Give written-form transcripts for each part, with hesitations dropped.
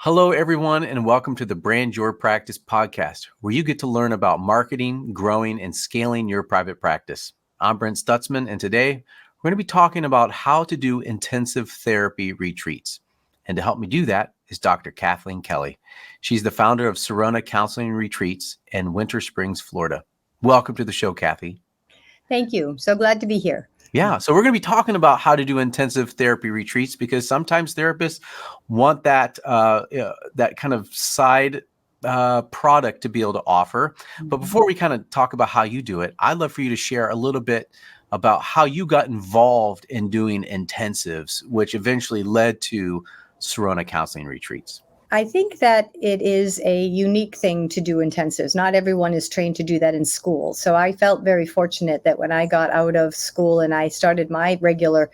Hello, everyone, and welcome to the Brand Your Practice podcast, where you get to learn about marketing, growing, and scaling your private practice. I'm Brent Stutzman, and today we're going to be talking about how to do intensive therapy retreats. And to help me do that is Dr. Kathleen Kelly. She's the founder of Syrona Counseling Retreats in Winter Springs, Florida. Welcome to the show, Kathy. Thank you. So glad to be here. Yeah, so we're going to be talking about how to do intensive therapy retreats because sometimes therapists want that kind of side product to be able to offer. But before we kind of talk about how you do it, I'd love for you to share a little bit about how you got involved in doing intensives, which eventually led to Syrona Counseling Retreats. I think that it is a unique thing to do intensives. Not everyone is trained to do that in school. So I felt very fortunate that when I got out of school and I started my regular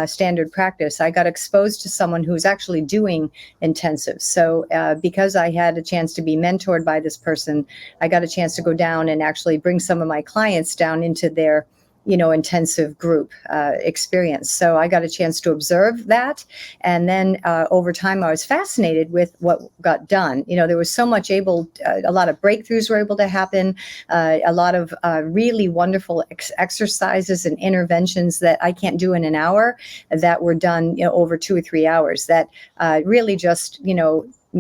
standard practice, I got exposed to someone who's actually doing intensives. So because I had a chance to be mentored by this person, I got a chance to go down and actually bring some of my clients down into their intensive group experience. So I got a chance to observe that. And then over time, I was fascinated with what got done. There was so much a lot of breakthroughs were able to happen, a lot of really wonderful exercises and interventions that I can't do in an hour that were done over 2 or 3 hours that really just,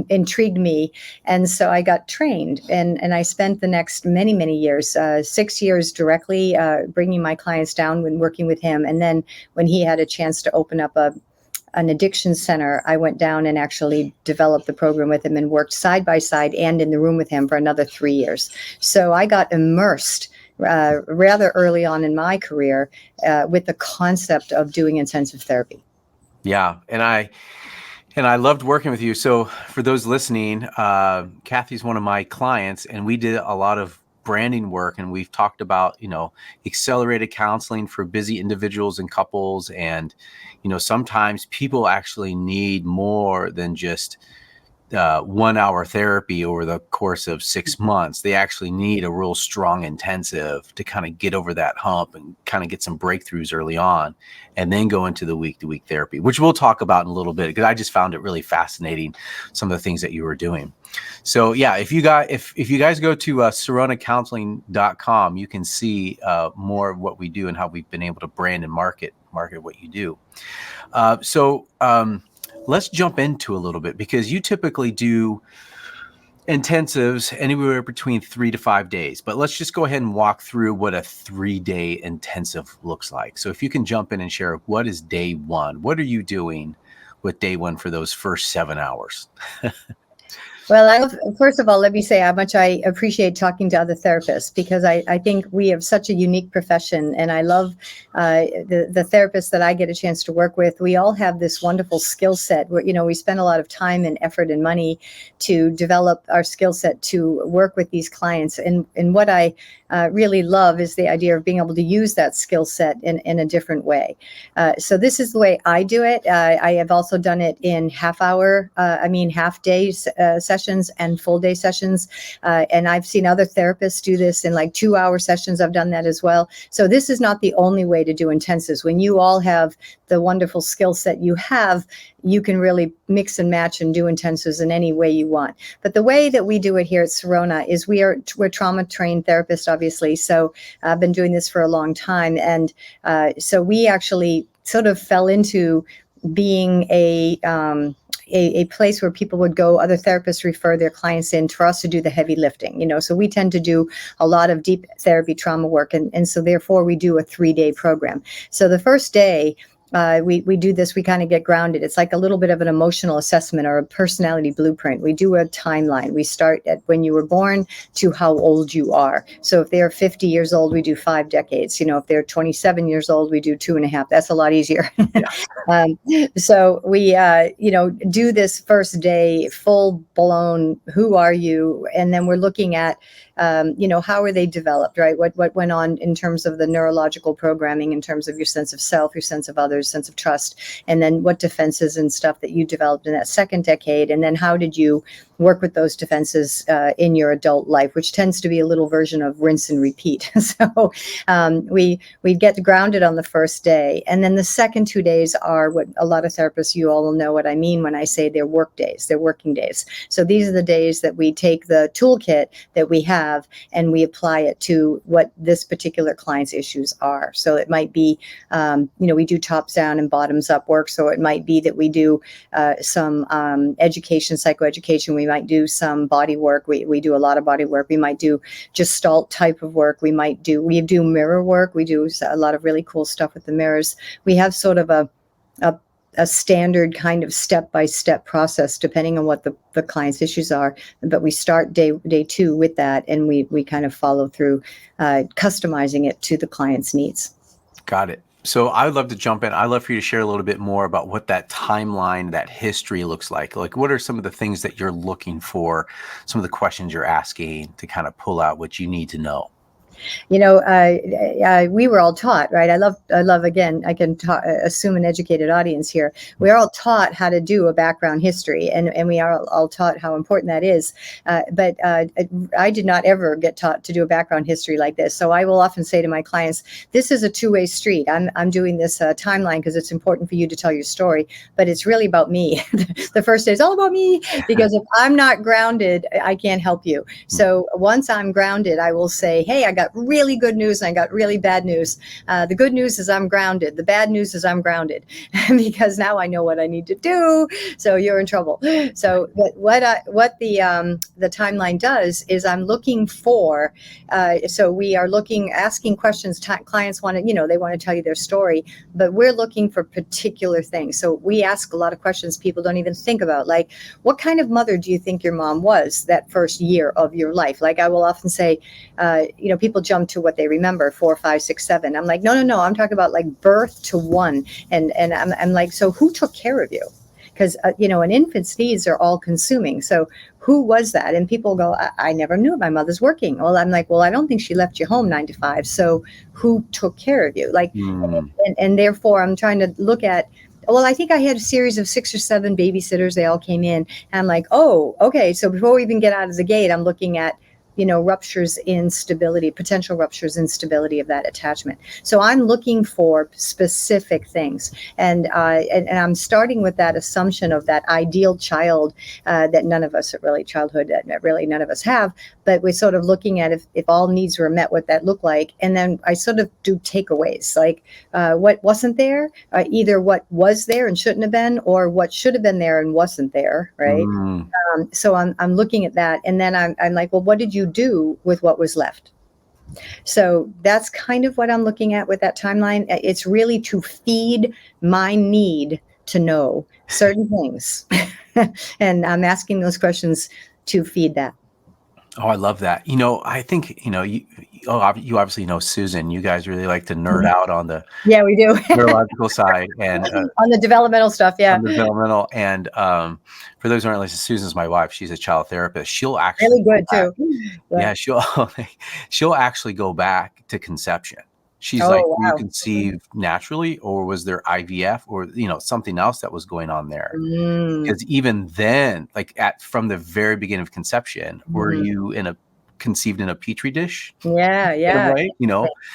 intrigued me. And so I got trained and I spent the next many, many years, 6 years directly bringing my clients down when working with him. And then when he had a chance to open up an addiction center, I went down and actually developed the program with him and worked side by side and in the room with him for another 3 years. So I got immersed rather early on in my career with the concept of doing intensive therapy. Yeah. And I loved working with you. So for those listening, Kathy's one of my clients, and we did a lot of branding work, and we've talked about, accelerated counseling for busy individuals and couples. And, sometimes people actually need more than just 1 hour therapy over the course of 6 months. They actually need a real strong intensive to kind of get over that hump and kind of get some breakthroughs early on, and then go into the week-to-week therapy, which we'll talk about in a little bit because I just found it really fascinating, some of the things that you were doing. So yeah, if you guys go to SyronaCounseling.com, you can see more of what we do and how we've been able to brand and market what you do. Let's jump into a little bit because you typically do intensives anywhere between 3 to 5 days, but let's just go ahead and walk through what a 3-day intensive looks like. So if you can jump in and share, what is day one? What are you doing with day one for those first 7 hours? Well, first of all, let me say how much I appreciate talking to other therapists because I think we have such a unique profession, and I love the therapists that I get a chance to work with. We all have this wonderful skill set where, we spend a lot of time and effort and money to develop our skill set to work with these clients. And what I really love is the idea of being able to use that skill set in a different way. So this is the way I do it. I have also done it in half day sessions and full day sessions. And I've seen other therapists do this in like 2-hour sessions. I've done that as well. So this is not the only way to do intensives. When you all have the wonderful skill set you have, you can really mix and match and do intensives in any way you want. But the way that we do it here at Syrona is we're trauma trained therapists, obviously. So I've been doing this for a long time. And so we actually sort of fell into being a place where people would go, other therapists refer their clients in for us to do the heavy lifting, so we tend to do a lot of deep therapy trauma work. And so therefore we do a 3-day program. So the first day, we do this, we kind of get grounded. It's like a little bit of an emotional assessment or a personality blueprint. We do a timeline. We start at when you were born to how old you are. So if they're 50 years old, we do 5 decades. If they're 27 years old, we do 2.5. That's a lot easier. Yeah. So we, do this first day, full blown, who are you? And then we're looking at, how are they developed, right? What went on in terms of the neurological programming, in terms of your sense of self, your sense of others, years, sense of trust, and then what defenses and stuff that you developed in that second decade, and then how did you work with those defenses in your adult life, which tends to be a little version of rinse and repeat. So we get grounded on the first day, and then the second 2 days are what a lot of therapists, you all will know what I mean when I say they're work days, they're working days. So these are the days that we take the toolkit that we have and we apply it to what this particular client's issues are. So it might be, we do tops down and bottoms up work. So it might be that we do some education, psychoeducation. We might do some body work. We do a lot of body work. We might do Gestalt type of work. We do mirror work. We do a lot of really cool stuff with the mirrors. We have sort of a standard kind of step-by-step process depending on what the client's issues are. But we start day 2 with that, and we kind of follow through customizing it to the client's needs. Got it. So I would love to jump in. I'd love for you to share a little bit more about what that timeline, that history looks like. Like, what are some of the things that you're looking for, some of the questions you're asking to kind of pull out what you need to know? We were all taught, right? I love again, I can assume an educated audience here. We're all taught how to do a background history, and we are all taught how important that is. But I did not ever get taught to do a background history like this. So I will often say to my clients, this is a two-way street. I'm doing this timeline because it's important for you to tell your story, but it's really about me. The first day is all about me, because if I'm not grounded, I can't help you. So once I'm grounded, I will say, hey, I got really good news and I got really bad news. The good news is I'm grounded. The bad news is I'm grounded because now I know what I need to do. So you're in trouble. So what the timeline does is I'm looking for, so we are asking questions. Clients want to, they want to tell you their story, but we're looking for particular things. So we ask a lot of questions people don't even think about, like, what kind of mother do you think your mom was that first year of your life? Like, I will often say, people jump to what they remember, 4, 5, 6, 7. I'm like, no. I'm talking about like birth to 1. And I'm like, so who took care of you? Because, an infant's needs are all consuming. So who was that? And people go, I never knew. My mother's working. Well, I'm like, well, I don't think she left you home 9 to 5. So who took care of you? Like, and therefore I'm trying to look at, well, I think I had a series of 6 or 7 babysitters. They all came in. And I'm like, oh, okay. So before we even get out of the gate, I'm looking at, ruptures in stability, potential ruptures in stability of that attachment. So I'm looking for specific things. And I'm starting with that assumption of that ideal child that none of us at really childhood, that really none of us have. But we're sort of looking at if all needs were met, what that looked like. And then I sort of do takeaways, like what wasn't there, either what was there and shouldn't have been, or what should have been there and wasn't there, right? So I'm looking at that. And then I'm like, well, what did you do with what was left? So that's kind of what I'm looking at with that timeline. It's really to feed my need to know certain things. And I'm asking those questions to feed that. Oh, I love that. I think, you obviously know Susan. You guys really like to nerd out on the we do neurological side and on the developmental stuff. Yeah. On the developmental. And for those who aren't listening, Susan's my wife. She's a child therapist. She'll actually really good too. Yeah, she'll actually go back to conception. She's wow. Were you conceived naturally, or was there IVF, or something else that was going on there? Because even then, like from the very beginning of conception, were you conceived in a petri dish? Yeah. Right?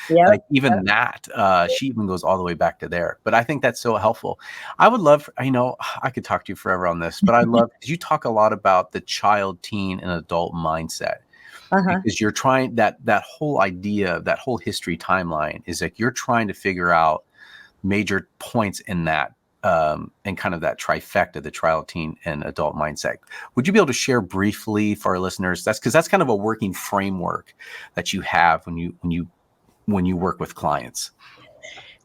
Like even that, she even goes all the way back to there. But I think that's so helpful. I would love, I could talk to you forever on this, but I love, because you talk a lot about the child, teen, and adult mindset. Because you're trying that whole idea, that whole history timeline is like you're trying to figure out major points in that and kind of that trifecta, the child, teen, and adult mindset. Would you be able to share briefly for our listeners? That's kind of a working framework that you have when you work with clients.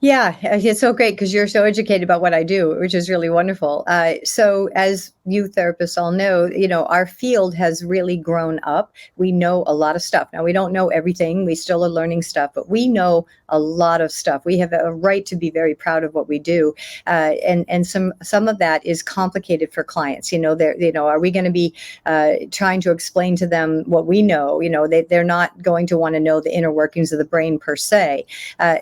Yeah, it's so great because you're so educated about what I do, which is really wonderful. So as you therapists all know, our field has really grown up. We know a lot of stuff. Now, we don't know everything. We still are learning stuff, but we know a lot of stuff. We have a right to be very proud of what we do. And some of that is complicated for clients. Are we going to be trying to explain to them what we know? They're not going to want to know the inner workings of the brain per se.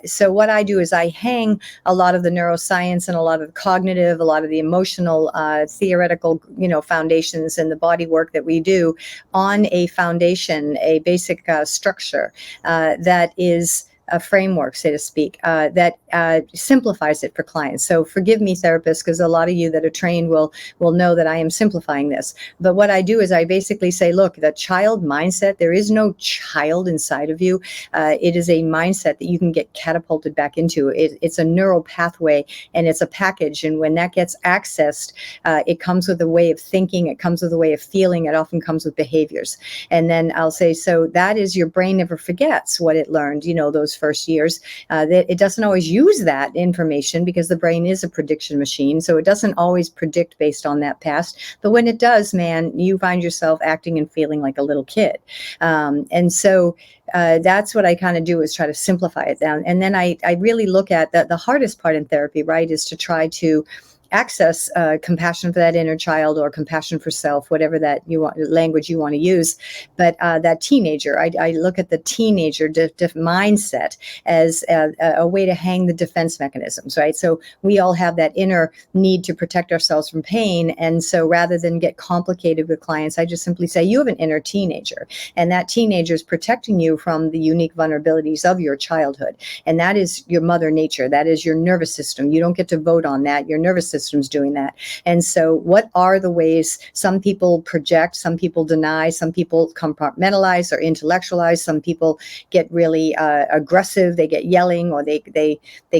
So what I do is I hang a lot of the neuroscience and a lot of the cognitive, a lot of the emotional, theoretical, foundations and the body work that we do on a foundation, a basic structure that is a framework, so to speak, that simplifies it for clients. So forgive me, therapists, because a lot of you that are trained will know that I am simplifying this. But what I do is I basically say, look, the child mindset, there is no child inside of you. It is a mindset that you can get catapulted back into. It's a neural pathway, and it's a package. And when that gets accessed, it comes with a way of thinking. It comes with a way of feeling. It often comes with behaviors. And then I'll say, so that is, your brain never forgets what it learned, those first years. That it doesn't always use that information because the brain is a prediction machine. So it doesn't always predict based on that past. But when it does, man, you find yourself acting and feeling like a little kid. And so that's what I kind of do, is try to simplify it down. And then I really look at the hardest part in therapy, right, is to try to access compassion for that inner child, or compassion for self, whatever that language you want to use. But that teenager, I look at the teenager mindset as a way to hang the defense mechanisms, right? So we all have that inner need to protect ourselves from pain. And so rather than get complicated with clients, I just simply say, you have an inner teenager, and that teenager is protecting you from the unique vulnerabilities of your childhood. And that is your mother nature. That is your nervous system. You don't get to vote on that. Your nervous system systems doing that. And so what are the ways? Some people project, some people deny, some people compartmentalize or intellectualize, some people get really aggressive, they get yelling, or they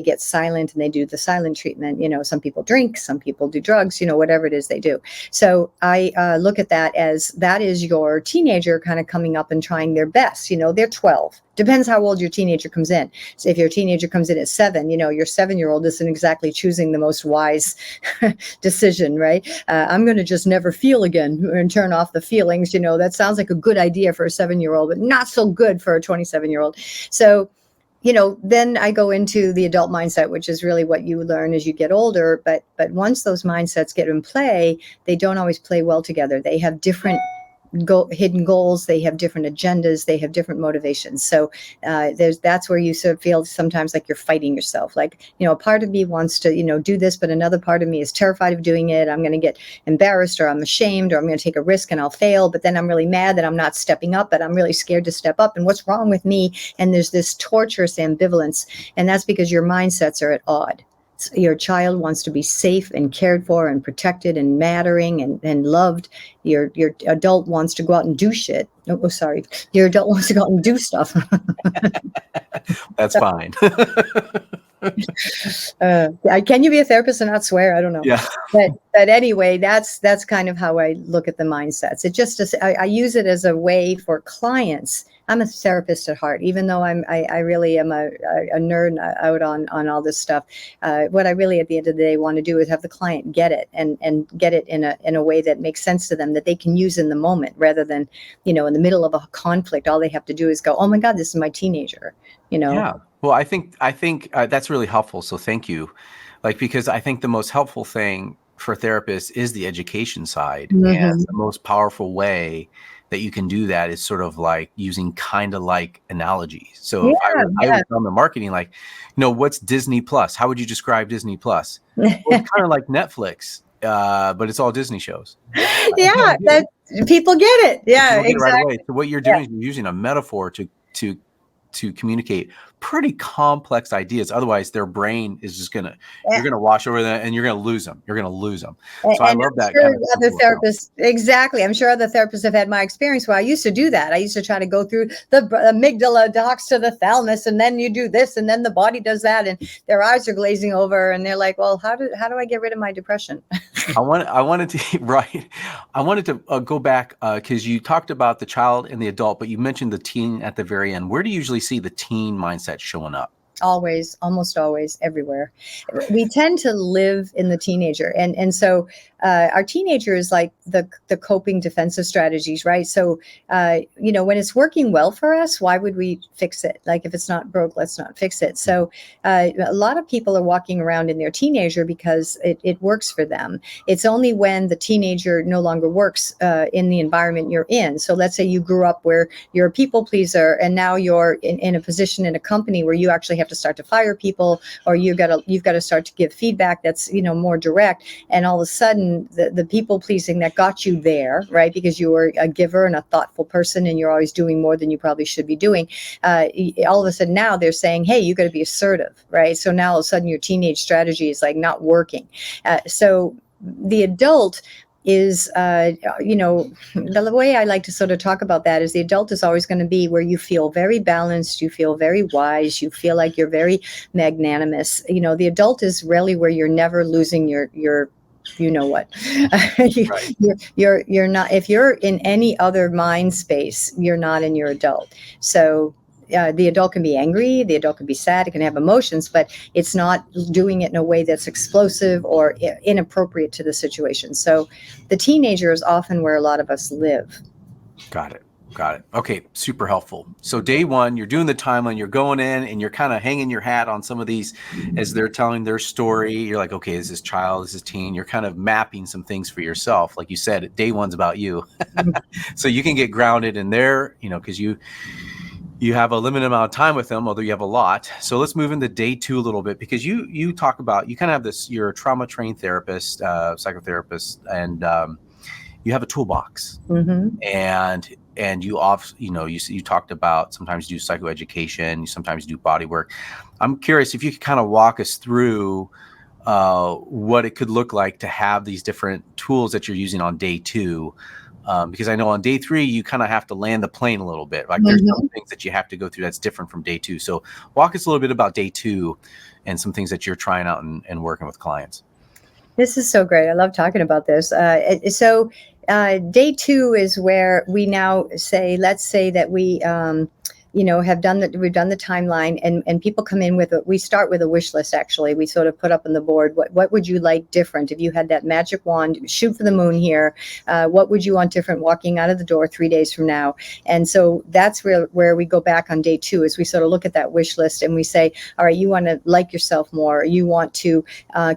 get silent and they do the silent treatment. You know, some people drink, some people do drugs, you know, whatever it is they do. So I look at that as that is your teenager kind of coming up and trying their best. You know, they're 12. Depends how old your teenager comes in. So if your teenager comes in at 7, you know, your 7-year-old isn't exactly choosing the most wise decision, right? I'm going to just never feel again and turn off the feelings. You know, that sounds like a good idea for a 7-year-old, but not so good for a 27-year-old. So, you know, then I go into the adult mindset, which is really what you learn as you get older. But once those mindsets get in play, they don't always play well together. They have different hidden goals, they have different agendas, they have different motivations. So that's where you sort of feel sometimes like you're fighting yourself. Like, you know, a part of me wants to, you know, do this, but another part of me is terrified of doing it. I'm going to get embarrassed, or I'm ashamed, or I'm going to take a risk and I'll fail. But then I'm really mad that I'm not stepping up, but I'm really scared to step up. And what's wrong with me? And there's this torturous ambivalence. And that's because your mindsets are at odds. Your child wants to be safe and cared for and protected and mattering and loved. Your adult wants to go out and do shit. Oh, sorry. Your adult wants to go out and do stuff. That's fine. Can you be a therapist and not swear? I don't know. Yeah. But anyway, that's kind of how I look at the mindsets. It just I use it as a way for clients. I'm a therapist at heart, even though I really am a nerd out on all this stuff. What I really at the end of the day want to do is have the client get it and get it in a way that makes sense to them, that they can use in the moment, rather than, you know, in the middle of a conflict, all they have to do is go, oh my God, this is my teenager, you know? Yeah. Well, I think that's really helpful. So thank you. Like, because I think the most helpful thing for therapists is the education side. Mm-hmm. And the most powerful way that you can do that is sort of like using kind of like analogies. So if I was on the marketing, like, you know, what's Disney Plus? How would you describe Disney Plus? Well, it's kind of like Netflix, but it's all Disney shows. Yeah, that people get it. Yeah, exactly. Right away. So what you're doing is you're using a metaphor to communicate pretty complex ideas. Otherwise, their brain is just you're gonna wash over that, and you're gonna lose them. So I love that. Sure, other therapists, exactly. I'm sure other therapists have had my experience where I used to do that. I used to try to go through the amygdala talks to the thalamus, and then you do this, and then the body does that, and their eyes are glazing over, and they're like, "Well, how do I get rid of my depression?" I wanted to go back because you talked about the child and the adult, but you mentioned the teen at the very end. Where do you usually see the teen mindset showing up? Always, almost always, everywhere. We tend to live in the teenager. And so our teenager is like the coping defensive strategies, right? So, when it's working well for us, why would we fix it? Like if it's not broke, let's not fix it. So a lot of people are walking around in their teenager because it works for them. It's only when the teenager no longer works in the environment you're in. So let's say you grew up where you're a people pleaser, and now you're in a position in a company where you actually have to start to fire people, or you've got to start to give feedback that's more direct, and all of a sudden the people pleasing that got you there, right, because you were a giver and a thoughtful person and you're always doing more than you probably should be doing, all of a sudden now they're saying, hey, you got to be assertive, right? So now all of a sudden your teenage strategy is like not working. So the adult is, the way I like to sort of talk about that is the adult is always going to be where you feel very balanced, you feel very wise, you feel like you're very magnanimous. The adult is really where you're never losing your what. Right. You're not, if you're in any other mind space, you're not in your adult. So the adult can be angry, the adult can be sad, it can have emotions, but it's not doing it in a way that's explosive or inappropriate to the situation. So the teenager is often where a lot of us live. Got it. Okay, super helpful. So day one, you're doing the timeline, you're going in and you're kind of hanging your hat on some of these as they're telling their story. You're like, okay, is this child, is this teen? You're kind of mapping some things for yourself. Like you said, day one's about you. So you can get grounded in there, because you have a limited amount of time with them, although you have a lot. So let's move into day two a little bit, because you talk about, you kind of have this, you're a trauma trained therapist, psychotherapist, and you have a toolbox. Mm-hmm. And you you talked about sometimes you do psychoeducation, you sometimes do body work. I'm curious if you could kind of walk us through what it could look like to have these different tools that you're using on day two. Because I know on day three, you kind of have to land the plane a little bit. Like there's some things that you have to go through that's different from day two. So walk us a little bit about day two and some things that you're trying out and working with clients. This is so great. I love talking about this. Day two is where we now say, let's say that we, we've done the timeline, and people come in with we start with a wish list. Actually, we sort of put up on the board, what would you like different? If you had that magic wand, shoot for the moon here, what would you want different walking out of the door 3 days from now? And so that's where we go back on day two, is we sort of look at that wish list and we say, all right, you want to like yourself more, you want to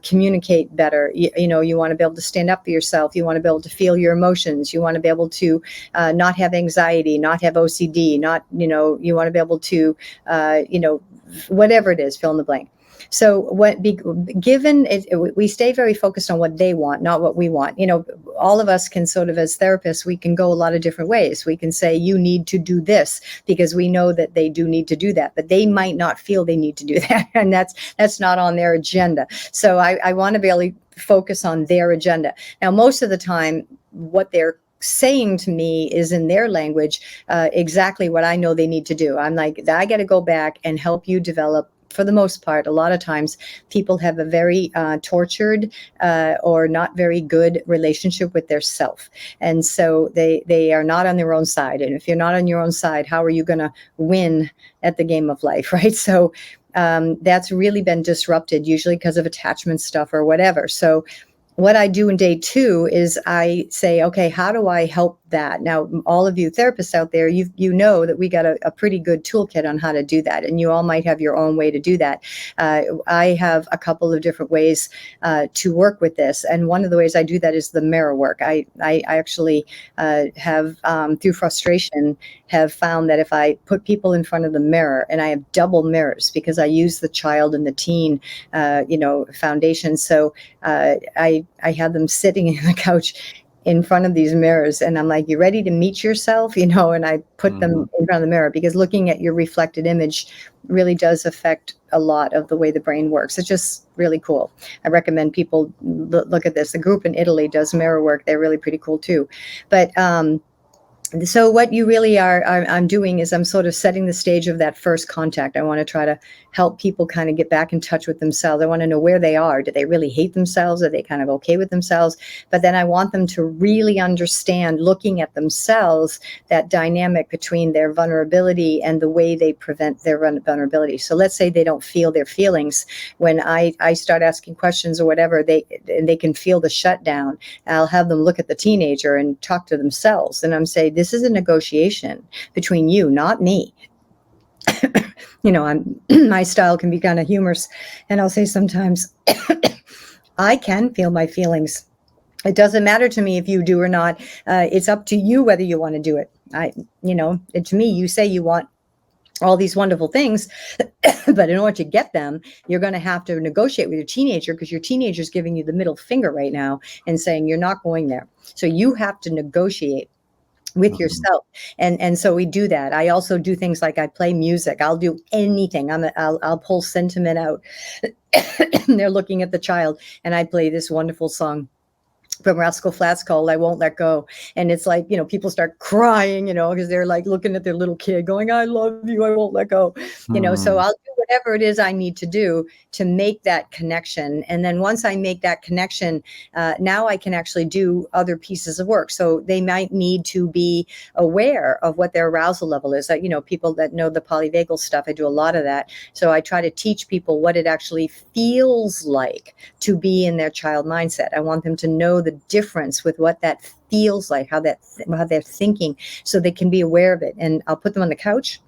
communicate better, you want to be able to stand up for yourself, you want to be able to feel your emotions, you want to be able to not have anxiety, not have OCD, you want to be able to, whatever it is, fill in the blank. So we stay very focused on what they want, not what we want. All of us can sort of, as therapists, we can go a lot of different ways. We can say, you need to do this, because we know that they do need to do that, but they might not feel they need to do that. And that's not on their agenda. So I want to be able to focus on their agenda. Now, most of the time, what they're saying to me is in their language exactly what I know they need to do. I'm like, I got to go back and help you develop. For the most part, a lot of times people have a very tortured or not very good relationship with their self. And so they are not on their own side. And if you're not on your own side, how are you going to win at the game of life, right? So that's really been disrupted, usually because of attachment stuff or whatever. So what I do in day two is I say, okay, how do I help that? Now, all of you therapists out there, you know that we got a pretty good toolkit on how to do that, and you all might have your own way to do that. I have a couple of different ways to work with this, and one of the ways I do that is the mirror work. I actually have, through frustration, have found that if I put people in front of the mirror, and I have double mirrors because I use the child and the teen, foundation. So I have them sitting on the couch in front of these mirrors, and I'm like, you ready to meet yourself? And I put them in front of the mirror, because looking at your reflected image really does affect a lot of the way the brain works. It's just really cool. I recommend people look at this. The group in Italy does mirror work. They're really pretty cool too. But So what you really I'm doing is I'm sort of setting the stage of that first contact. I want to try to help people kind of get back in touch with themselves. I want to know where they are. Do they really hate themselves? Are they kind of okay with themselves? But then I want them to really understand, looking at themselves, that dynamic between their vulnerability and the way they prevent their vulnerability. So let's say they don't feel their feelings. When I start asking questions or whatever, they can feel the shutdown. I'll have them look at the teenager and talk to themselves. And I'm saying, this is a negotiation between you, not me. My style can be kind of humorous. And I'll say sometimes, I can feel my feelings. It doesn't matter to me if you do or not. It's up to you whether you want to do it. To me, you say you want all these wonderful things, but in order to get them, you're going to have to negotiate with your teenager, because your teenager is giving you the middle finger right now and saying you're not going there. So you have to negotiate with yourself. And so we do that. I also do things like I play music. I'll do anything. I'll pull sentiment out. They're looking at the child, and I play this wonderful song from Rascal Flatts called "I Won't Let Go." And it's like, people start crying, because they're like looking at their little kid going, "I love you, I won't let go." So I'll do whatever it is I need to do to make that connection. And then once I make that connection, now I can actually do other pieces of work. So they might need to be aware of what their arousal level is. People that know the polyvagal stuff, I do a lot of that. So I try to teach people what it actually feels like to be in their child mindset. I want them to know the difference with what that feels like, how they're thinking, so they can be aware of it. And I'll put them on the couch,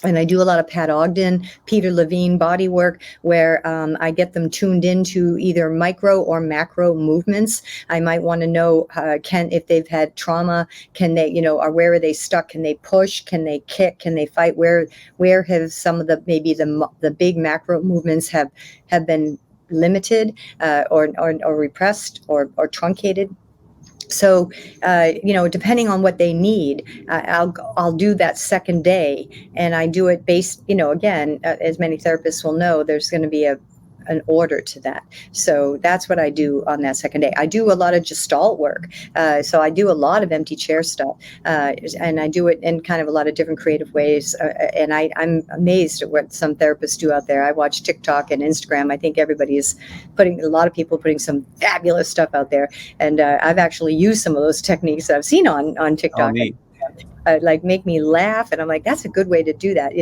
and I do a lot of Pat Ogden, Peter Levine body work, where I get them tuned into either micro or macro movements. I might want to know, if they've had trauma, can they, or where are they stuck? Can they push? Can they kick? Can they fight? Where have some of the big macro movements have been limited, or repressed, or truncated? So, depending on what they need, I'll do that second day, and I do it based, again, as many therapists will know, there's going to be an order to that. So that's what I do on that second day. I do a lot of Gestalt work. So I do a lot of empty chair stuff, and I do it in kind of a lot of different creative ways. And I'm amazed at what some therapists do out there. I watch TikTok and Instagram. I think a lot of people putting some fabulous stuff out there. And I've actually used some of those techniques that I've seen on TikTok. Like make me laugh. And I'm like, that's a good way to do that,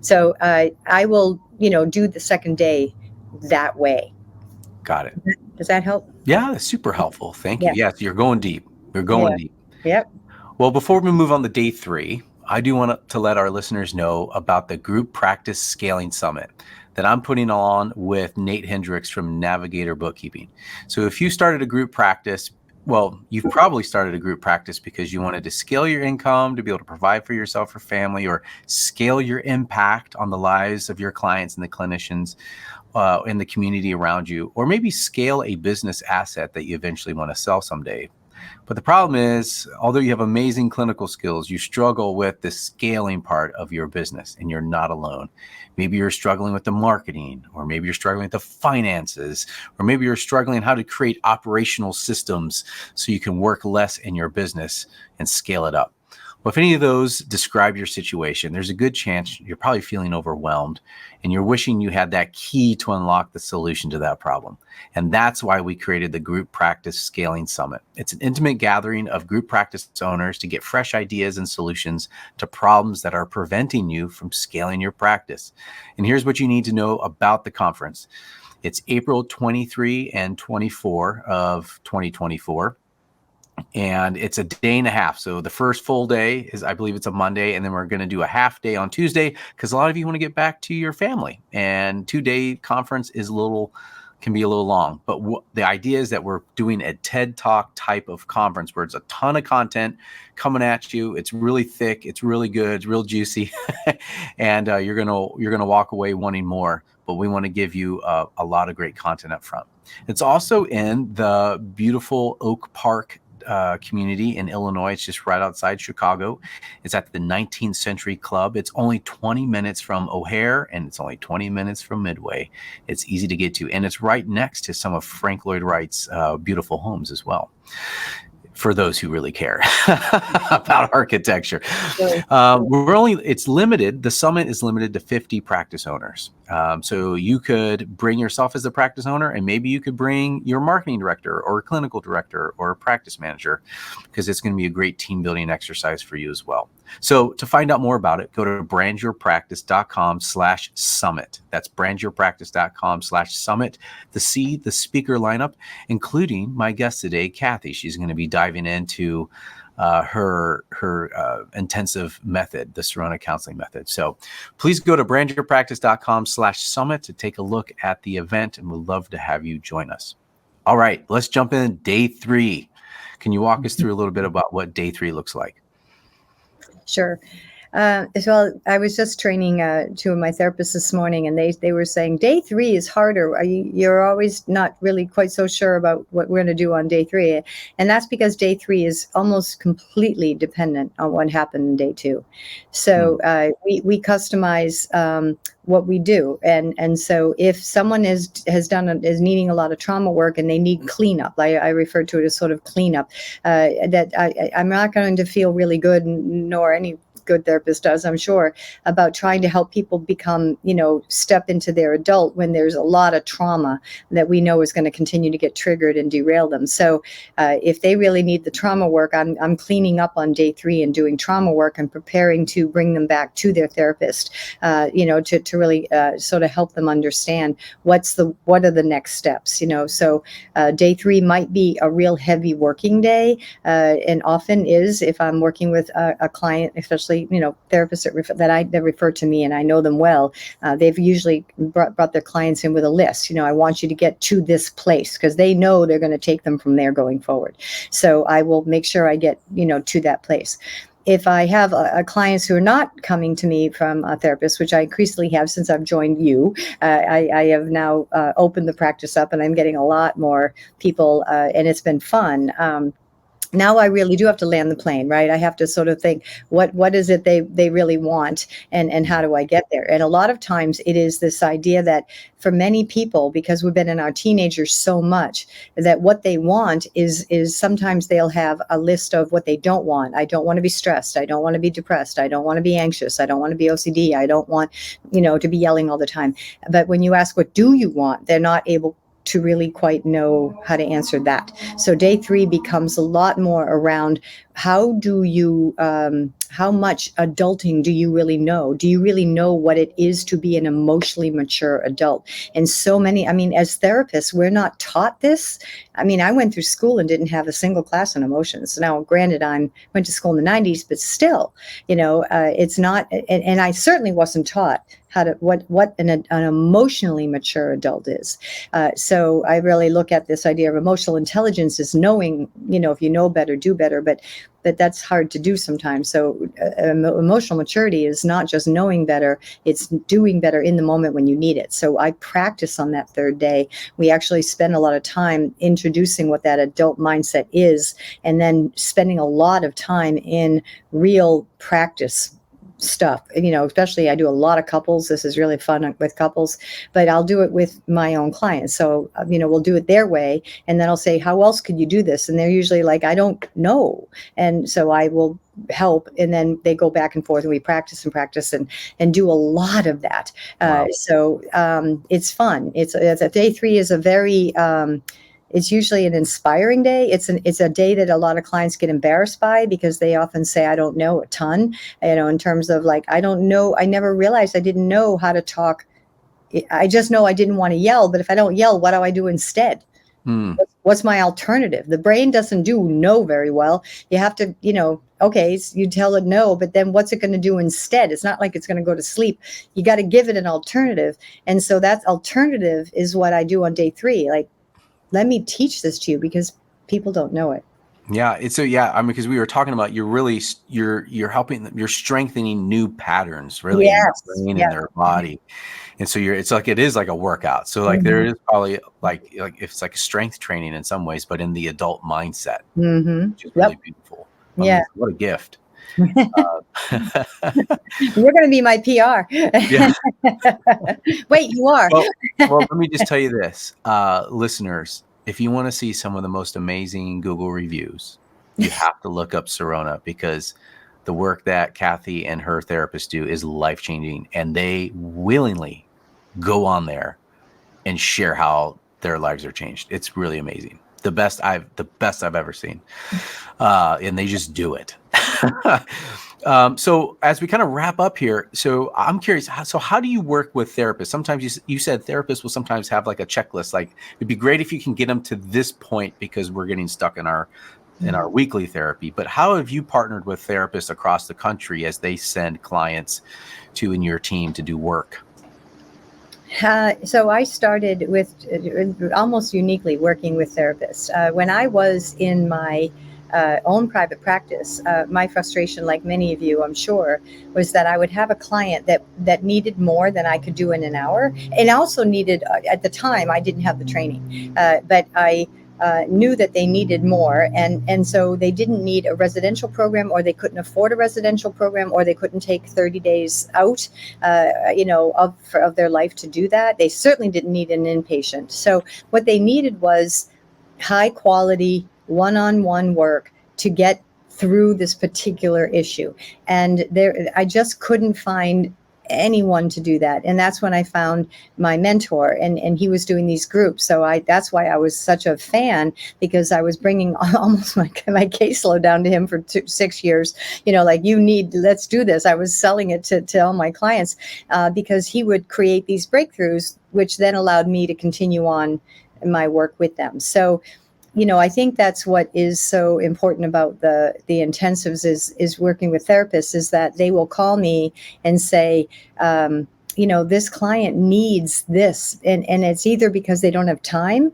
So I will, do the second day that way. Got it. Does that help? Yeah, that's super helpful. Thank you. Yes, you're going deep. You're going deep. Yep. Well, before we move on to day 3, I do want to let our listeners know about the Group Practice Scaling Summit that I'm putting on with Nate Hendricks from Navigator Bookkeeping. So if you started a group practice, well, you've probably started a group practice because you wanted to scale your income to be able to provide for yourself or family, or scale your impact on the lives of your clients and the clinicians in the community around you, or maybe scale a business asset that you eventually want to sell someday. But the problem is, although you have amazing clinical skills, you struggle with the scaling part of your business, and you're not alone. Maybe you're struggling with the marketing, or maybe you're struggling with the finances, or maybe you're struggling how to create operational systems so you can work less in your business and scale it up. Well, if any of those describe your situation, there's a good chance you're probably feeling overwhelmed, and you're wishing you had that key to unlock the solution to that problem. And that's why we created the Group Practice Scaling Summit. It's an intimate gathering of group practice owners to get fresh ideas and solutions to problems that are preventing you from scaling your practice. And here's what you need to know about the conference. It's April 23 and 24 of 2024. And it's a day and a half. So the first full day is, I believe it's a Monday, and then we're going to do a half day on Tuesday, because a lot of you want to get back to your family, and 2-day conference can be a little long. But the idea is that we're doing a TED Talk type of conference where it's a ton of content coming at you. It's really thick. It's really good. It's real juicy. And you're gonna walk away wanting more. But we want to give you a lot of great content up front. It's also in the beautiful Oak Park community in Illinois. It's just right outside Chicago. It's at the 19th Century Club. It's only 20 minutes from O'Hare, and it's only 20 minutes from Midway. It's easy to get to, and it's right next to some of Frank Lloyd Wright's beautiful homes as well. for those who really care about architecture. Really. It's limited. The summit is limited to 50 practice owners. So you could bring yourself as a practice owner, and maybe you could bring your marketing director or a clinical director or a practice manager, because it's going to be a great team building exercise for you as well. So to find out more about it, go to brandyourpractice.com/summit. That's brandyourpractice.com/summit to see the speaker lineup, including my guest today, Kathy. She's going to be diving into her intensive method, the Syrona Counseling Method. So please go to brandyourpractice.com/summit to take a look at the event, and we'd love to have you join us. All right, let's jump in day 3. Can you walk us through a little bit about what day 3 looks like? Sure. So I was just training 2 of my therapists this morning, and they were saying day 3 is harder. You're always not really quite so sure about what we're going to do on day 3. And that's because day 3 is almost completely dependent on what happened in day 2. So we customize what we do. And so if someone is needing a lot of trauma work and they need cleanup, I refer to it as sort of cleanup, that I'm not going to feel really good, nor any good therapist does, I'm sure, about trying to help people become, step into their adult when there's a lot of trauma that we know is going to continue to get triggered and derail them. So if they really need the trauma work, I'm cleaning up on day 3 and doing trauma work and preparing to bring them back to their therapist, to really sort of help them understand what are the next steps, So day 3 might be a real heavy working day, and often is if I'm working with a client, especially therapists that refer to me and I know them well. They've usually brought their clients in with a list. I want you to get to this place, because they know they're going to take them from there going forward. So I will make sure I get to that place. If I have clients who are not coming to me from a therapist, which I increasingly have since I've joined you, I have now opened the practice up, and I'm getting a lot more people, and it's been fun. Now I really do have to land the plane, right? I have to sort of think, what is it they really want, and how do I get there? And a lot of times it is this idea that for many people, because we've been in our teenagers so much, that what they want is sometimes they'll have a list of what they don't want. I don't want to be stressed. I don't want to be depressed. I don't want to be anxious. I don't want to be OCD. I don't want, to be yelling all the time. But when you ask, what do you want? They're not able to really quite know how to answer that. So day 3 becomes a lot more around how much adulting do you really know? Do you really know what it is to be an emotionally mature adult? And so many, as therapists, we're not taught this. I went through school and didn't have a single class on emotions. Now, granted, I went to school in the 90s, but still, it's not, and I certainly wasn't taught what an emotionally mature adult is. So I really look at this idea of emotional intelligence as knowing, if you know better, do better, but that's hard to do sometimes. So emotional maturity is not just knowing better, it's doing better in the moment when you need it. So I practice on that 3rd day. We actually spend a lot of time introducing what that adult mindset is, and then spending a lot of time in real practice stuff. Especially I do a lot of couples. This is really fun with couples, but I'll do it with my own clients. So, we'll do it their way. And then I'll say, how else could you do this? And they're usually like, I don't know. And so I will help. And then they go back and forth, and we practice and do a lot of that. Wow. So it's fun. It's day 3 is a very, it's usually an inspiring day. It's a day that a lot of clients get embarrassed by, because they often say, I don't know a ton, in terms of like, I don't know. I never realized I didn't know how to talk. I just know I didn't want to yell, but if I don't yell, what do I do instead? What's my alternative? The brain doesn't do no very well. You have to, okay, so you tell it no, but then what's it going to do instead? It's not like it's going to go to sleep. You got to give it an alternative. And so that alternative is what I do on day 3. Like, let me teach this to you, because people don't know it. Yeah. Because we were talking about, you're helping them, you're strengthening new patterns really in their brain and their body. And so it's like, it is like a workout. So like there is probably like it's like strength training in some ways, but in the adult mindset, which is really beautiful. What a gift. You're going to be my PR. Yeah. Wait, you are. Well, let me just tell you this, listeners, if you want to see some of the most amazing Google reviews you have to look up Syrona, because the work that Kathy and her therapist do is life-changing, and they willingly go on there and share how their lives are changed. It's really amazing. The best I've ever seen. And they just do it. So as we kind of wrap up here, so I'm curious, how do you work with therapists? Sometimes you said therapists will sometimes have like a checklist, like it'd be great if you can get them to this point because we're getting stuck in our weekly therapy. But how have you partnered with therapists across the country as they send clients to in your team to do work? So I started with almost uniquely working with therapists. When I was in my own private practice, my frustration, like many of you, I'm sure, was that I would have a client that needed more than I could do in an hour, and also needed, at the time, I didn't have the training, but I knew that they needed more, and so they didn't need a residential program, or they couldn't afford a residential program, or they couldn't take 30 days out, of their life to do that. They certainly didn't need an inpatient. So what they needed was high quality one-on-one work to get through this particular issue. And I just couldn't find anyone to do that. And that's when I found my mentor, and he was doing these groups. So that's why I was such a fan, because I was bringing almost my caseload down to him for 6 years, like, let's do this. I was selling it to all my clients, because he would create these breakthroughs, which then allowed me to continue on my work with them. So I think that's what is so important about the intensives is working with therapists, is that they will call me and say, this client needs this. And it's either because they don't have time,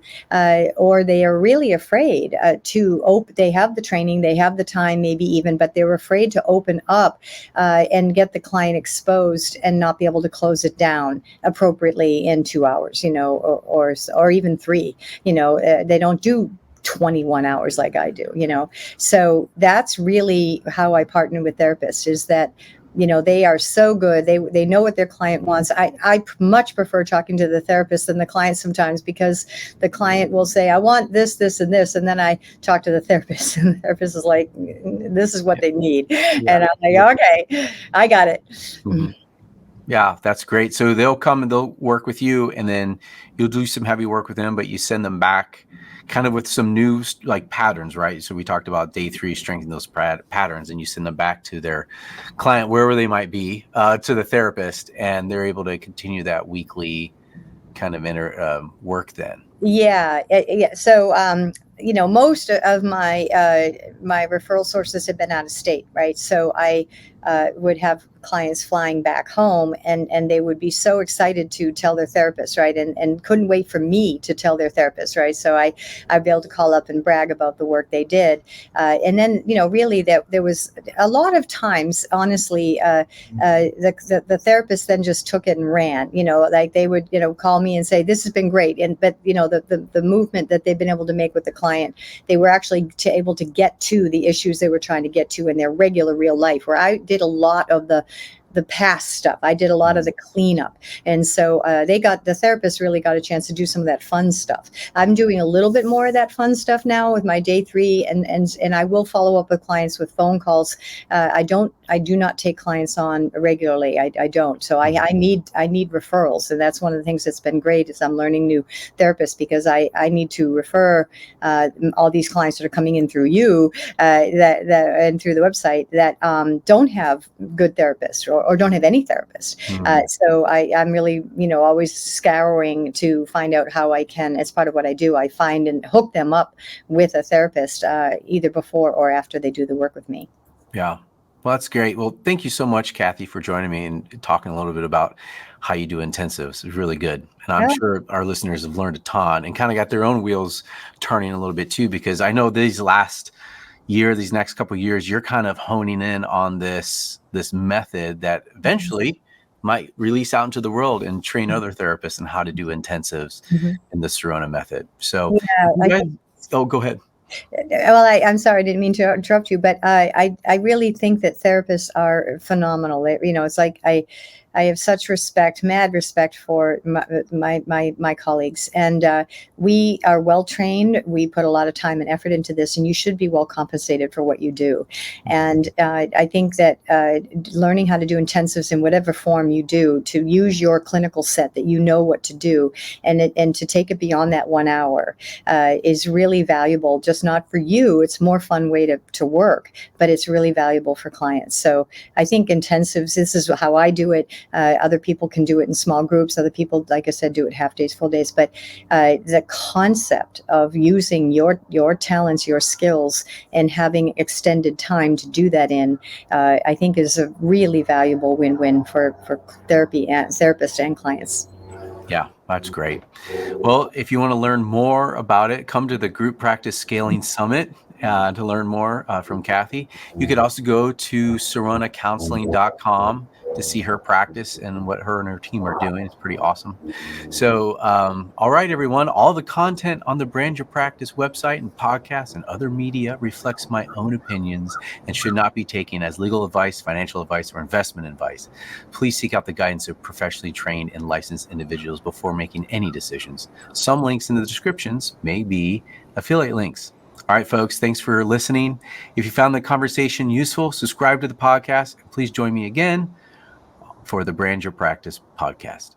or they are really afraid they have the training, they have the time maybe even, but they're afraid to open up and get the client exposed and not be able to close it down appropriately in 2 hours, or even 3. They don't do 21 hours like I do, So that's really how I partner with therapists, is that, they are so good. They know what their client wants. I much prefer talking to the therapist than the client sometimes, because the client will say, I want this, this, and this. And then I talk to the therapist, and the therapist is like, this is what they need. Yeah. And I'm like, okay, I got it. Mm-hmm. Yeah, that's great. So they'll come and they'll work with you, and then you'll do some heavy work with them, but you send them back kind of with some new like patterns, right? So we talked about day 3, strengthening those patterns, and you send them back to their client, wherever they might be, to the therapist, and they're able to continue that weekly kind of work then. Yeah. So, most of my referral sources have been out of state, right? So I would have clients flying back home, and they would be so excited to tell their therapist, right? And couldn't wait for me to tell their therapist, right? So I'd be able to call up and brag about the work they did. And then, really there was a lot of times, honestly, the therapist then just took it and ran, like they would, call me and say, this has been great. But the movement that they've been able to make with the client, they were actually able to get to the issues they were trying to get to in their regular real life, where I did a lot of the past stuff. I did a lot of the cleanup. And so the therapist really got a chance to do some of that fun stuff. I'm doing a little bit more of that fun stuff now with my day 3, and I will follow up with clients with phone calls. I do not take clients on regularly. I don't. So I need referrals. And that's one of the things that's been great, is I'm learning new therapists, because I need to refer all these clients that are coming in through you and through the website that don't have good therapists, or don't have any therapist. So I'm really, always scouring to find out how I can, as part of what I do, I find and hook them up with a therapist, either before or after they do the work with me. Yeah. Well, that's great. Well, thank you so much, Kathy, for joining me and talking a little bit about how you do intensives. It's really good. And I'm sure our listeners have learned a ton and kind of got their own wheels turning a little bit too, because I know these next couple of years, you're kind of honing in on this method that eventually might release out into the world and train other therapists on how to do intensives in the Syrona method. So go ahead. Well, I'm sorry, I didn't mean to interrupt you, but I really think that therapists are phenomenal. It's like I have such respect, mad respect for my colleagues, and we are well trained. We put a lot of time and effort into this, and you should be well compensated for what you do. And I think that learning how to do intensives in whatever form you do, to use your clinical set that you know what to do, and to take it beyond that 1 hour is really valuable. Just not for you; it's a more fun way to work, but it's really valuable for clients. So I think intensives. This is how I do it. Other people can do it in small groups. Other people, like I said, do it half days, full days. But the concept of using your talents, your skills, and having extended time to do that in, I think is a really valuable win-win for therapy and therapists and clients. Yeah, that's great. Well, if you want to learn more about it, come to the Group Practice Scaling Summit to learn more from Kathy. You could also go to SyronaCounseling.com to see her practice and what her and her team are doing. It's pretty awesome. So, all right, everyone, all the content on the Brand Your Practice website and podcasts and other media reflects my own opinions and should not be taken as legal advice, financial advice, or investment advice. Please seek out the guidance of professionally trained and licensed individuals before making any decisions. Some links in the descriptions may be affiliate links. All right, folks, thanks for listening. If you found the conversation useful, subscribe to the podcast. Please join me again for the Brand Your Practice podcast.